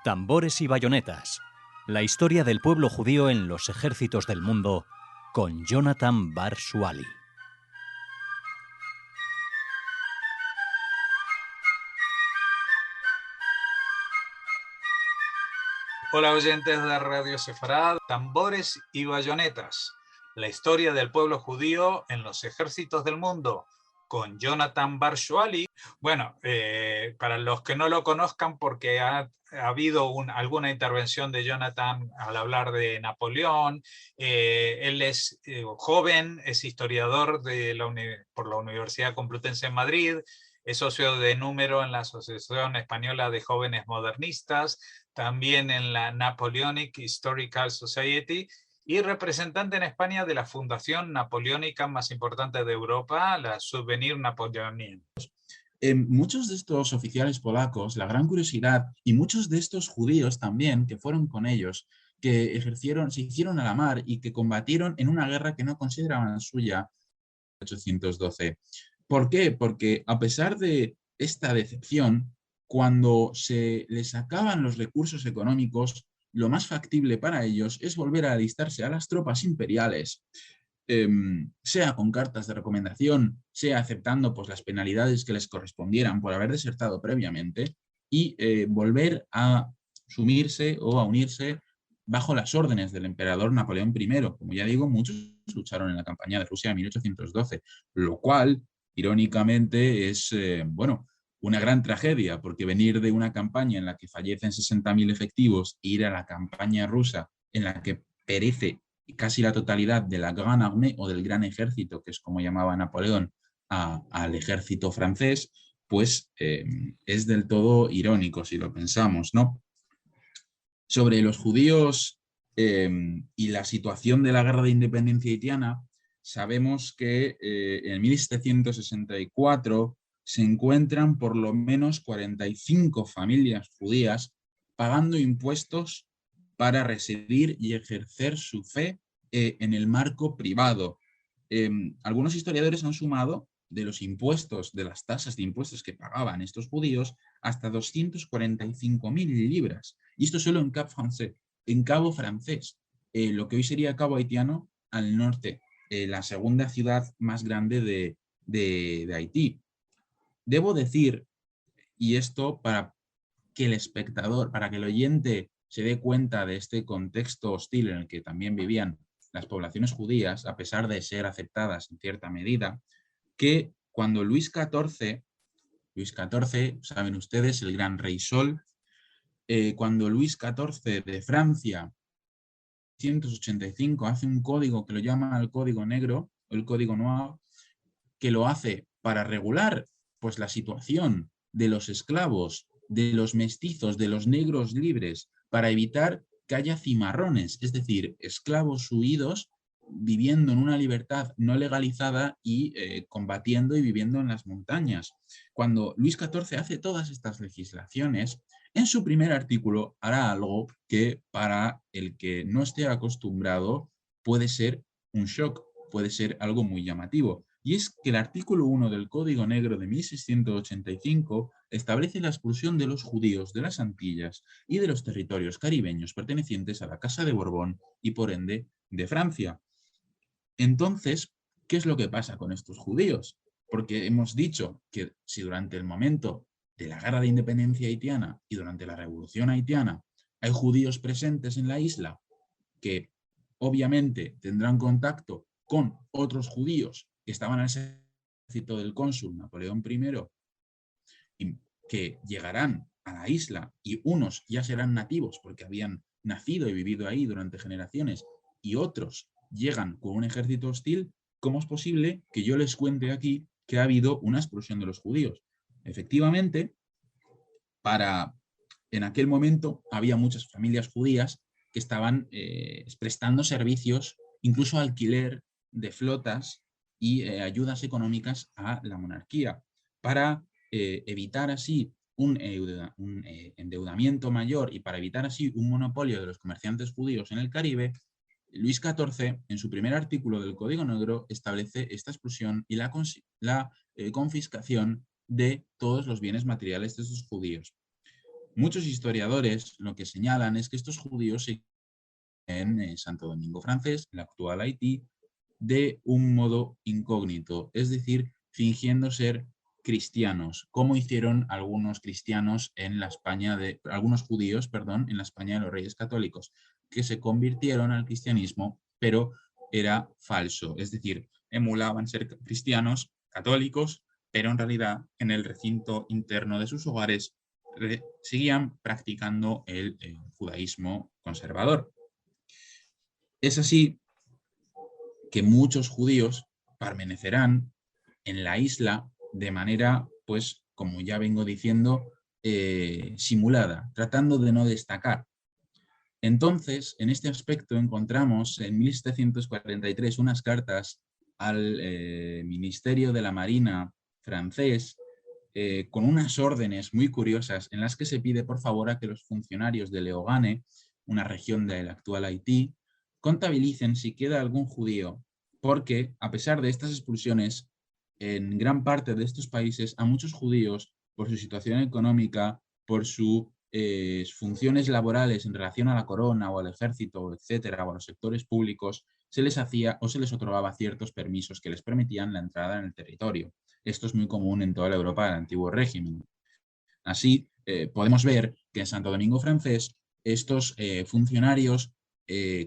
Tambores y bayonetas. La historia del pueblo judío en los ejércitos del mundo con Jonathan Bar Shuali. Hola oyentes de Radio Sefarad, Tambores y bayonetas. La historia del pueblo judío en los ejércitos del mundo con Jonathan Bar Shuali. Bueno, para los que no lo conozcan, porque ha habido alguna intervención de Jonathan al hablar de Napoleón. Él es joven, es historiador por la Universidad Complutense en Madrid, es socio de número en la Asociación Española de Jóvenes Modernistas, también en la Napoleonic Historical Society, y representante en España de la fundación napoleónica más importante de Europa, la Souvenir Napoléonien. Muchos de estos oficiales polacos, la gran curiosidad, y muchos de estos judíos también, que fueron con ellos, que se hicieron a la mar y que combatieron en una guerra que no consideraban suya, 1812. ¿Por qué? Porque a pesar de esta decepción, cuando se les acaban los recursos económicos, lo más factible para ellos es volver a alistarse a las tropas imperiales, sea con cartas de recomendación, sea aceptando pues, las penalidades que les correspondieran por haber desertado previamente, y volver a sumirse o a unirse bajo las órdenes del emperador Napoleón I. Como ya digo, muchos lucharon en la campaña de Rusia de 1812, lo cual, irónicamente, es, una gran tragedia, porque venir de una campaña en la que fallecen 60.000 efectivos e ir a la campaña rusa en la que perece casi la totalidad de la Grande Armée o del Gran Ejército, que es como llamaba Napoleón al ejército francés, pues es del todo irónico si lo pensamos, ¿no? Sobre los judíos y la situación de la guerra de independencia haitiana, sabemos que en 1764 se encuentran por lo menos 45 familias judías pagando impuestos para residir y ejercer su fe en el marco privado. Algunos historiadores han sumado de los impuestos, de las tasas de impuestos que pagaban estos judíos, hasta 245.000 libras. Y esto solo en Cabo Francés, lo que hoy sería Cabo Haitiano, al norte, la segunda ciudad más grande de Haití. Debo decir, y esto para que el espectador, para que el oyente se dé cuenta de este contexto hostil en el que también vivían las poblaciones judías, a pesar de ser aceptadas en cierta medida, que cuando Luis XIV, saben ustedes, el gran rey Sol, cuando Luis XIV de Francia, 185, hace un código que lo llama el Código Negro, el Código Noir, que lo hace para regular pues, la situación de los esclavos, de los mestizos, de los negros libres, para evitar que haya cimarrones, es decir, esclavos huidos viviendo en una libertad no legalizada y combatiendo y viviendo en las montañas. Cuando Luis XIV hace todas estas legislaciones, en su primer artículo hará algo que para el que no esté acostumbrado puede ser un shock, puede ser algo muy llamativo. Y es que el artículo 1 del Código Negro de 1685 establece la expulsión de los judíos de las Antillas y de los territorios caribeños pertenecientes a la Casa de Borbón y por ende de Francia. Entonces, ¿qué es lo que pasa con estos judíos? Porque hemos dicho que si durante el momento de la Guerra de Independencia haitiana y durante la Revolución haitiana hay judíos presentes en la isla que obviamente tendrán contacto con otros judíos que estaban al ejército del cónsul Napoleón I y que llegarán a la isla y unos ya serán nativos porque habían nacido y vivido ahí durante generaciones y otros llegan con un ejército hostil, ¿cómo es posible que yo les cuente aquí que ha habido una expulsión de los judíos? Efectivamente, en aquel momento había muchas familias judías que estaban prestando servicios, incluso alquiler de flotas y ayudas económicas a la monarquía, para evitar así un endeudamiento mayor y para evitar así un monopolio de los comerciantes judíos en el Caribe. Luis XIV, en su primer artículo del Código Negro, establece esta expulsión y la confiscación de todos los bienes materiales de esos judíos. Muchos historiadores lo que señalan es que estos judíos se en Santo Domingo Francés, el actual Haití, de un modo incógnito, es decir, fingiendo ser cristianos, como hicieron algunos cristianos en la España de, algunos judíos, perdón, en la España de los Reyes Católicos, que se convirtieron al cristianismo, pero era falso, es decir, emulaban ser cristianos católicos, pero en realidad en el recinto interno de sus hogares seguían practicando el judaísmo conservador. Es así que muchos judíos permanecerán en la isla de manera, pues, como ya vengo diciendo, simulada, tratando de no destacar. Entonces, en este aspecto encontramos en 1743 unas cartas al Ministerio de la Marina francés con unas órdenes muy curiosas en las que se pide por favor a que los funcionarios de Leogane, una región del actual Haití, contabilicen si queda algún judío, porque a pesar de estas expulsiones, en gran parte de estos países a muchos judíos, por su situación económica, por sus funciones laborales en relación a la corona o al ejército, etcétera, o a los sectores públicos, se les hacía o se les otorgaba ciertos permisos que les permitían la entrada en el territorio. Esto es muy común en toda la Europa del antiguo régimen. Así, podemos ver que en Santo Domingo Francés estos funcionarios,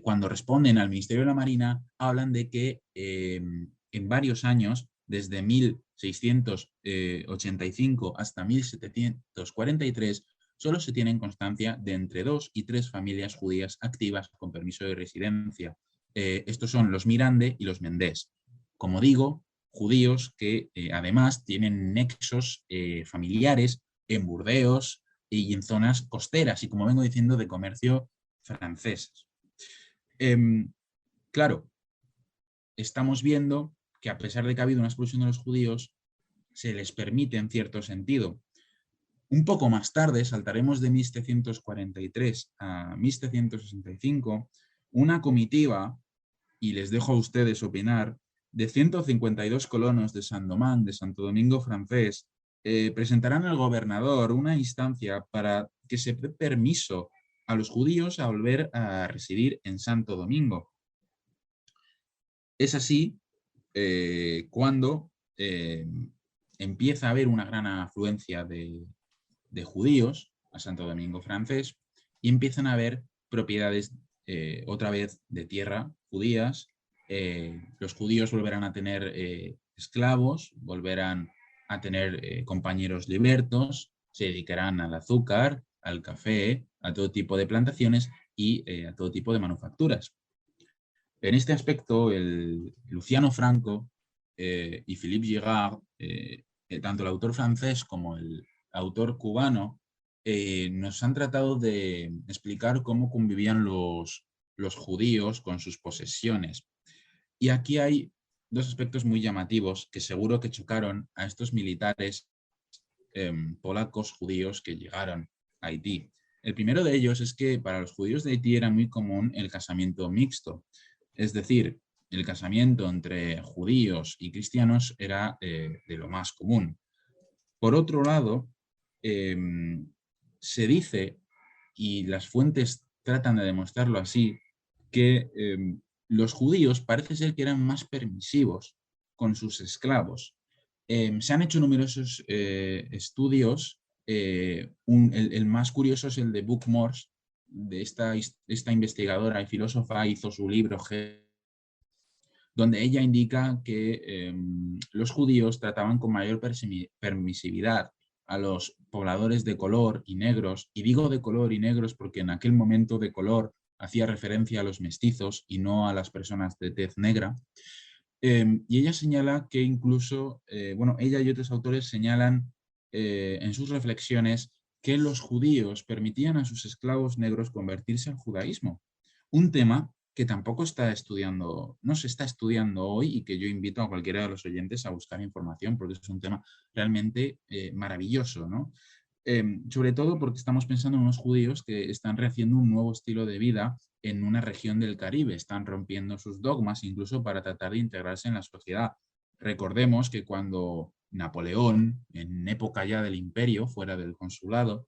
cuando responden al Ministerio de la Marina, hablan de que en varios años, desde 1685 hasta 1743, solo se tiene constancia de entre 2 y 3 familias judías activas con permiso de residencia. Estos son los Mirande y los Mendés. Como digo, judíos que además tienen nexos familiares en Burdeos y en zonas costeras y, como vengo diciendo, de comercio franceses. Claro, estamos viendo que a pesar de que ha habido una expulsión de los judíos, se les permite en cierto sentido. Un poco más tarde, saltaremos de 1743 a 1765, una comitiva, y les dejo a ustedes opinar, de 152 colonos de Saint-Domingue, de Santo Domingo Francés, presentarán al gobernador una instancia para que se dé permiso a los judíos a volver a residir en Santo Domingo. Es así cuando empieza a haber una gran afluencia de judíos a Santo Domingo Francés y empiezan a haber propiedades otra vez de tierra judías. Los judíos volverán a tener esclavos, volverán a tener compañeros libertos, se dedicarán al azúcar, al café, a todo tipo de plantaciones y a todo tipo de manufacturas. En este aspecto, el Luciano Franco y Philippe Girard, tanto el autor francés como el autor cubano, nos han tratado de explicar cómo convivían los judíos con sus posesiones. Y aquí hay dos aspectos muy llamativos que seguro que chocaron a estos militares polacos judíos que llegaron a Haití. El primero de ellos es que para los judíos de Haití era muy común el casamiento mixto, es decir, el casamiento entre judíos y cristianos era de lo más común. Por otro lado, se dice, y las fuentes tratan de demostrarlo así, que los judíos parece ser que eran más permisivos con sus esclavos. Se han hecho numerosos estudios, el más curioso es el de Bookmore, de esta investigadora y filósofa, hizo su libro donde ella indica que los judíos trataban con mayor permisividad a los pobladores de color y negros, y digo de color y negros porque en aquel momento de color hacía referencia a los mestizos y no a las personas de tez negra. Y ella señala que incluso, ella y otros autores señalan en sus reflexiones que los judíos permitían a sus esclavos negros convertirse al judaísmo. Un tema que tampoco no se está estudiando hoy y que yo invito a cualquiera de los oyentes a buscar información porque es un tema realmente maravilloso, ¿no? Sobre todo porque estamos pensando en unos judíos que están rehaciendo un nuevo estilo de vida en una región del Caribe, están rompiendo sus dogmas incluso para tratar de integrarse en la sociedad. Recordemos que cuando Napoleón, en época ya del imperio, fuera del consulado,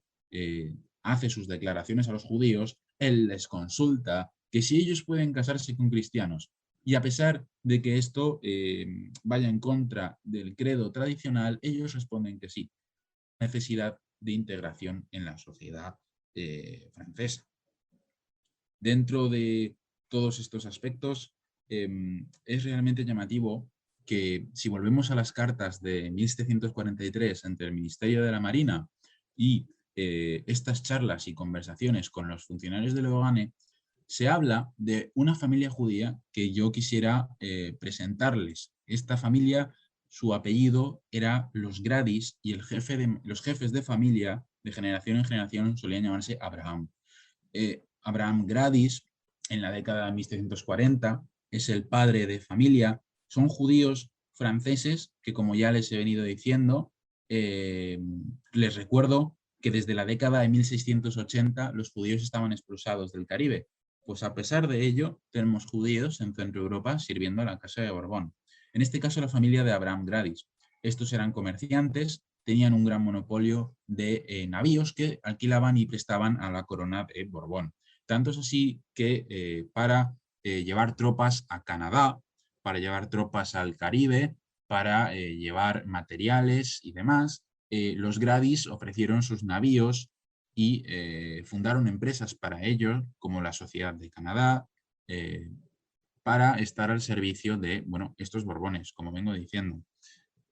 hace sus declaraciones a los judíos, él les consulta que si ellos pueden casarse con cristianos. Y a pesar de que esto vaya en contra del credo tradicional, ellos responden que sí. Necesidad de integración en la sociedad francesa. Dentro de todos estos aspectos, es realmente llamativo que si volvemos a las cartas de 1743 entre el Ministerio de la Marina y estas charlas y conversaciones con los funcionarios de Leogane, se habla de una familia judía que yo quisiera presentarles. Esta familia, su apellido era los Gradis y los jefes de familia de generación en generación solían llamarse Abraham. Abraham Gradis, en la década de 1740, es el padre de familia. Son judíos franceses que, como ya les he venido diciendo, les recuerdo que desde la década de 1680 los judíos estaban expulsados del Caribe. Pues a pesar de ello, tenemos judíos en Centro Europa sirviendo a la Casa de Borbón. En este caso, la familia de Abraham Gradis. Estos eran comerciantes, tenían un gran monopolio de navíos que alquilaban y prestaban a la corona de Borbón. Tanto es así que para llevar tropas a Canadá, para llevar tropas al Caribe, para llevar materiales y demás, los Gradis ofrecieron sus navíos y fundaron empresas para ello, como la Sociedad de Canadá, para estar al servicio de estos Borbones, como vengo diciendo.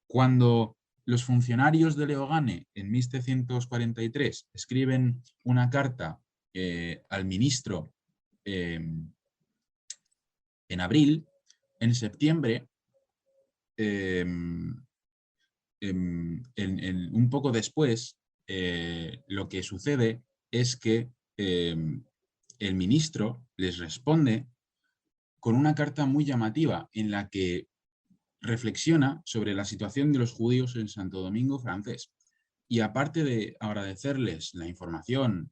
Cuando los funcionarios de Leogane en 1743 escriben una carta al ministro en abril, en septiembre, un poco después, lo que sucede es que el ministro les responde con una carta muy llamativa en la que reflexiona sobre la situación de los judíos en Santo Domingo francés. Y aparte de agradecerles la información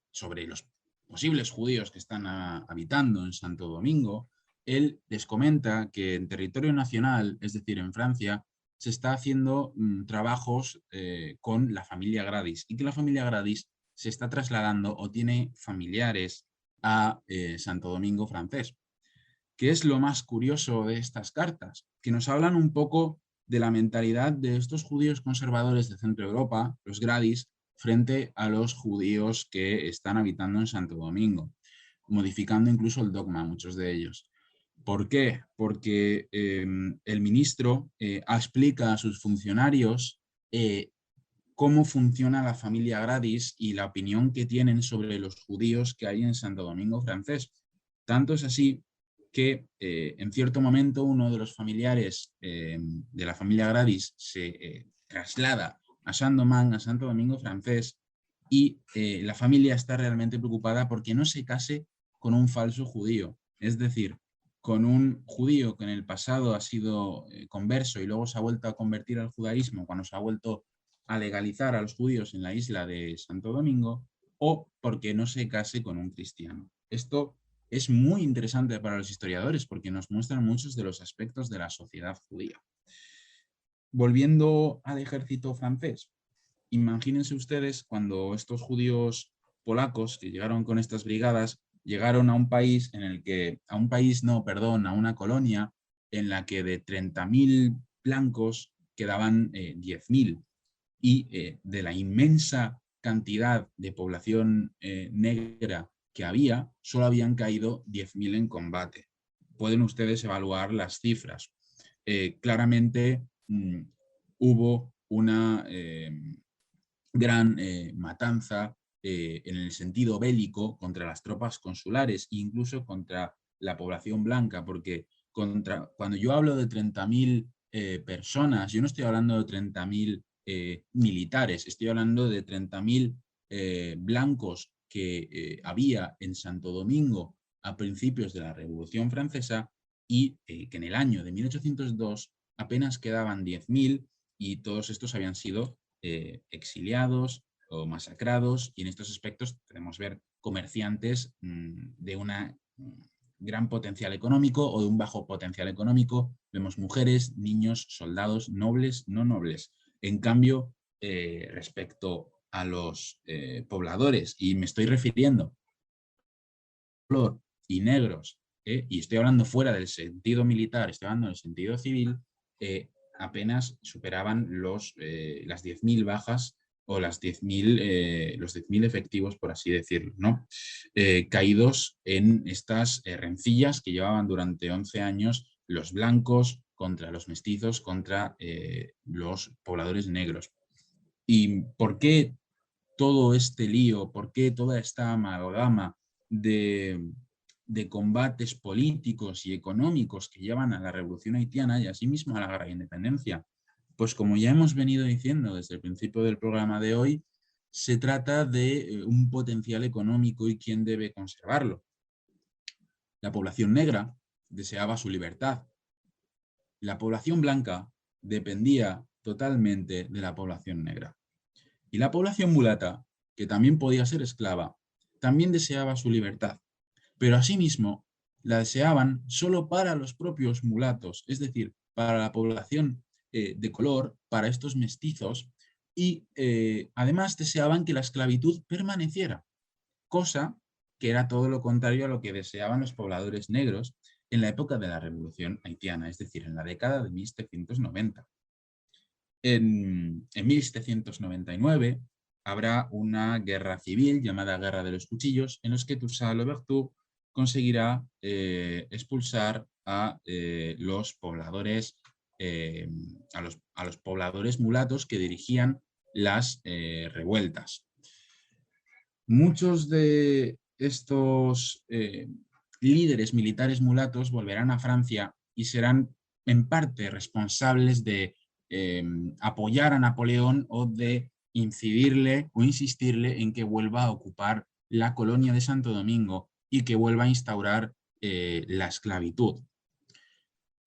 sobre los posibles judíos que están habitando en Santo Domingo, él les comenta que en territorio nacional, es decir, en Francia, se está haciendo trabajos con la familia Gradis y que la familia Gradis se está trasladando o tiene familiares a Santo Domingo francés. ¿Qué es lo más curioso de estas cartas? Que nos hablan un poco de la mentalidad de estos judíos conservadores de Centro Europa, los Gradis, frente a los judíos que están habitando en Santo Domingo, modificando incluso el dogma, muchos de ellos. ¿Por qué? Porque el ministro explica a sus funcionarios cómo funciona la familia Gradis y la opinión que tienen sobre los judíos que hay en Santo Domingo francés. Tanto es así que en cierto momento uno de los familiares de la familia Gradis se traslada a Saint-Domingue, a Santo Domingo francés, y la familia está realmente preocupada porque no se case con un falso judío, es decir, con un judío que en el pasado ha sido converso y luego se ha vuelto a convertir al judaísmo cuando se ha vuelto a legalizar a los judíos en la isla de Santo Domingo, o porque no se case con un cristiano. Esto es muy interesante para los historiadores porque nos muestran muchos de los aspectos de la sociedad judía. Volviendo al ejército francés, imagínense ustedes cuando estos judíos polacos que llegaron con estas brigadas llegaron a un país a una colonia en la que de 30.000 blancos quedaban 10.000 y de la inmensa cantidad de población negra que había, solo habían caído 10.000 en combate. Pueden ustedes evaluar las cifras. Claramente hubo una gran matanza en el sentido bélico contra las tropas consulares e incluso contra la población blanca, porque cuando yo hablo de 30.000 personas, yo no estoy hablando de 30.000 militares, estoy hablando de 30.000 blancos que había en Santo Domingo a principios de la Revolución Francesa y que en el año de 1802 apenas quedaban 10.000 y todos estos habían sido exiliados o masacrados, y en estos aspectos podemos ver comerciantes de un gran potencial económico o de un bajo potencial económico, vemos mujeres, niños, soldados, nobles, no nobles. En cambio, respecto a los pobladores, y me estoy refiriendo a color y negros, y estoy hablando fuera del sentido militar, estoy hablando del sentido civil, apenas superaban las 10.000 bajas o los 10.000 efectivos, por así decirlo, ¿no? Caídos en estas rencillas que llevaban durante 11 años los blancos contra los mestizos, contra los pobladores negros. ¿Y por qué todo este lío, por qué toda esta amalgama de combates políticos y económicos que llevan a la revolución haitiana y asimismo a la guerra de independencia? Pues como ya hemos venido diciendo desde el principio del programa de hoy, se trata de un potencial económico y quién debe conservarlo. La población negra deseaba su libertad. La población blanca dependía totalmente de la población negra. Y la población mulata, que también podía ser esclava, también deseaba su libertad, pero asimismo la deseaban solo para los propios mulatos, es decir, para la población de color, para estos mestizos, y además deseaban que la esclavitud permaneciera, cosa que era todo lo contrario a lo que deseaban los pobladores negros en la época de la Revolución Haitiana, es decir, en la década de 1790. En 1799 habrá una guerra civil llamada Guerra de los Cuchillos, en los que Toussaint Louverture conseguirá expulsar a los pobladores mulatos que dirigían las revueltas. Muchos de estos líderes militares mulatos volverán a Francia y serán en parte responsables de apoyar a Napoleón o de incidirle o insistirle en que vuelva a ocupar la colonia de Santo Domingo y que vuelva a instaurar la esclavitud.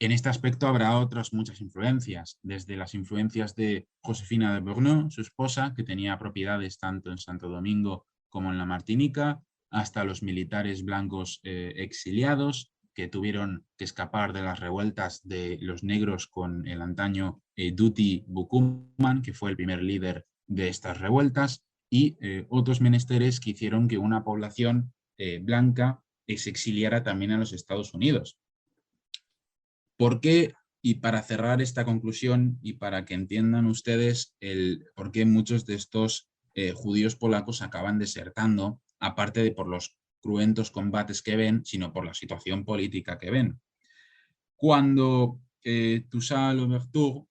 En este aspecto habrá otras muchas influencias, desde las influencias de Josefina de Beauharnais, su esposa, que tenía propiedades tanto en Santo Domingo como en la Martinica, hasta los militares blancos exiliados, que tuvieron que escapar de las revueltas de los negros con el antaño Duty Bukuman, que fue el primer líder de estas revueltas, y otros menesteres que hicieron que una población blanca se exiliara también a los Estados Unidos. ¿Por qué? Y para cerrar esta conclusión y para que entiendan ustedes por qué muchos de estos judíos polacos acaban desertando, aparte de por los cruentos combates que ven, sino por la situación política que ven. Cuando Toussaint Louverture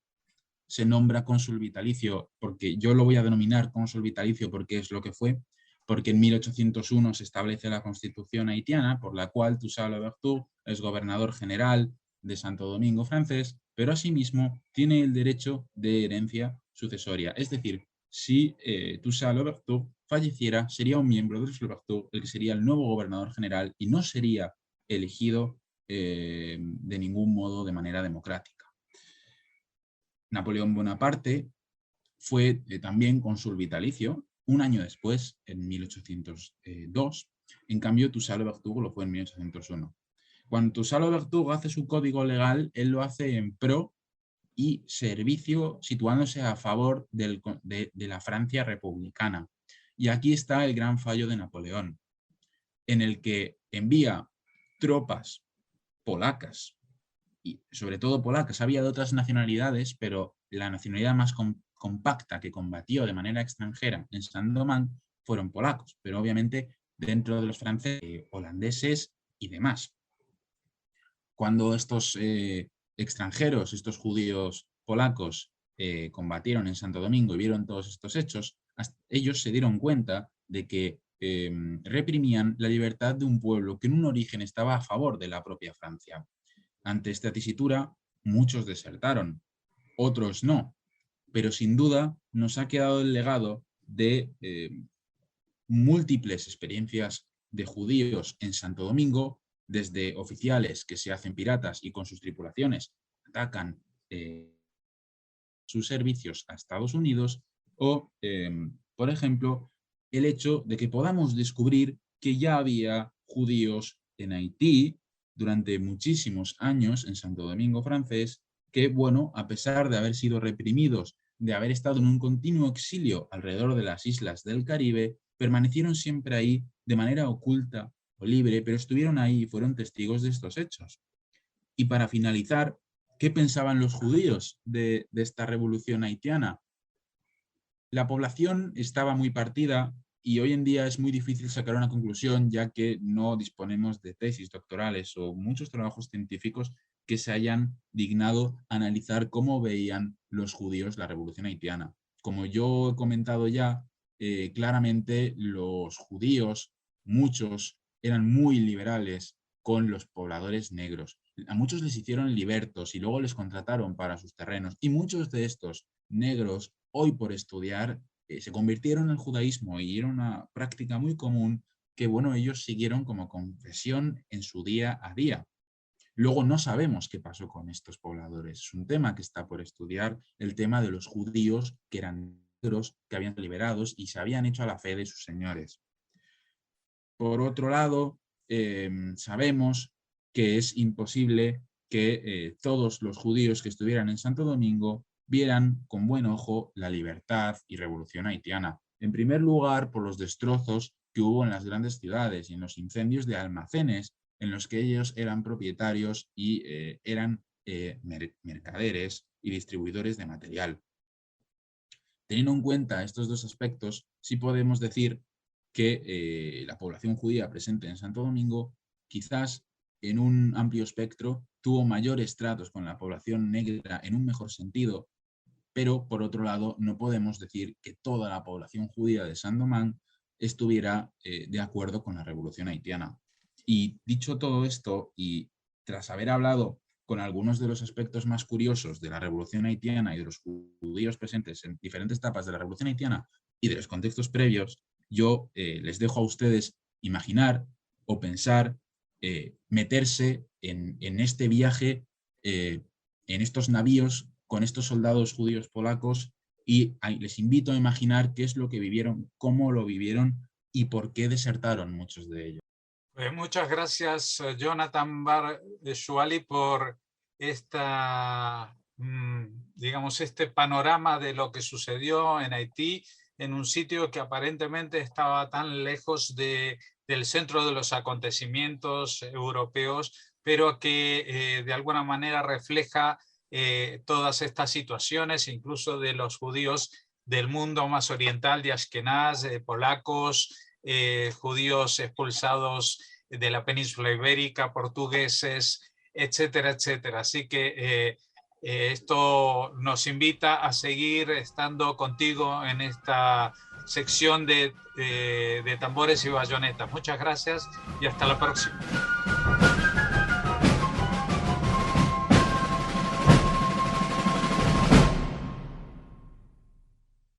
se nombra cónsul vitalicio, porque yo lo voy a denominar cónsul vitalicio porque es lo que fue, porque en 1801 se establece la Constitución haitiana, por la cual Toussaint Louverture es gobernador general de Santo Domingo francés, pero asimismo tiene el derecho de herencia sucesoria. Es decir, si Toussaint Louverture falleciera, sería un miembro de los Louverture el que sería el nuevo gobernador general y no sería elegido de ningún modo de manera democrática. Napoleón Bonaparte fue también cónsul vitalicio un año después, en 1802. En cambio, Toussaint Louverture lo fue en 1801. Cuando Toussaint Louverture hace su código legal, él lo hace en pro y servicio, situándose a favor de la Francia republicana. Y aquí está el gran fallo de Napoleón, en el que envía tropas polacas, y sobre todo polacas, había de otras nacionalidades, pero la nacionalidad más compacta que combatió de manera extranjera en Saint-Domingue fueron polacos, pero obviamente dentro de los franceses, holandeses y demás. Cuando estos extranjeros, estos judíos polacos, combatieron en Santo Domingo y vieron todos estos hechos, ellos se dieron cuenta de que reprimían la libertad de un pueblo que en un origen estaba a favor de la propia Francia. Ante esta tesitura, muchos desertaron, otros no, pero sin duda nos ha quedado el legado de múltiples experiencias de judíos en Santo Domingo, desde oficiales que se hacen piratas y con sus tripulaciones atacan sus servicios a Estados Unidos, o, por ejemplo, el hecho de que podamos descubrir que ya había judíos en Haití durante muchísimos años en Santo Domingo francés, que, bueno, a pesar de haber sido reprimidos de haber estado en un continuo exilio alrededor de las islas del Caribe, permanecieron siempre ahí de manera oculta o libre, pero estuvieron ahí y fueron testigos de estos hechos. Y para finalizar, ¿qué pensaban los judíos de esta revolución haitiana? La población estaba muy partida y hoy en día es muy difícil sacar una conclusión, ya que no disponemos de tesis doctorales o muchos trabajos científicos que se hayan dignado a analizar cómo veían los judíos la revolución haitiana. Como yo he comentado ya, claramente los judíos, muchos, eran muy liberales con los pobladores negros. A muchos les hicieron libertos y luego les contrataron para sus terrenos, y muchos de estos negros, hoy por estudiar, se convirtieron en el judaísmo y era una práctica muy común que, bueno, ellos siguieron como confesión en su día a día. Luego no sabemos qué pasó con estos pobladores. Es un tema que está por estudiar, el tema de los judíos que eran negros, que habían sido liberados y se habían hecho a la fe de sus señores. Por otro lado, sabemos que es imposible que todos los judíos que estuvieran en Santo Domingo vieran con buen ojo la libertad y revolución haitiana. En primer lugar, por los destrozos que hubo en las grandes ciudades y en los incendios de almacenes en los que ellos eran propietarios y eran mercaderes y distribuidores de material. Teniendo en cuenta estos dos aspectos, sí podemos decir que la población judía presente en Santo Domingo quizás en un amplio espectro tuvo mayores tratos con la población negra en un mejor sentido, pero por otro lado no podemos decir que toda la población judía de Saint-Domingue estuviera de acuerdo con la revolución haitiana. Y dicho todo esto, y tras haber hablado con algunos de los aspectos más curiosos de la revolución haitiana y de los judíos presentes en diferentes etapas de la revolución haitiana y de los contextos previos, yo les dejo a ustedes imaginar o pensar, meterse en este viaje, en estos navíos con estos soldados judíos polacos, y les invito a imaginar qué es lo que vivieron, cómo lo vivieron y por qué desertaron muchos de ellos. Pues muchas gracias, Jonathan Barshuali, por digamos, este panorama de lo que sucedió en Haití, en un sitio que aparentemente estaba tan lejos del centro de los acontecimientos europeos, pero que de alguna manera refleja todas estas situaciones, incluso de los judíos del mundo más oriental, de Ashkenaz, polacos, judíos expulsados de la península ibérica, portugueses, etcétera, etcétera. Así que esto nos invita a seguir estando contigo en esta sección de tambores y bayonetas. Muchas gracias y hasta la próxima.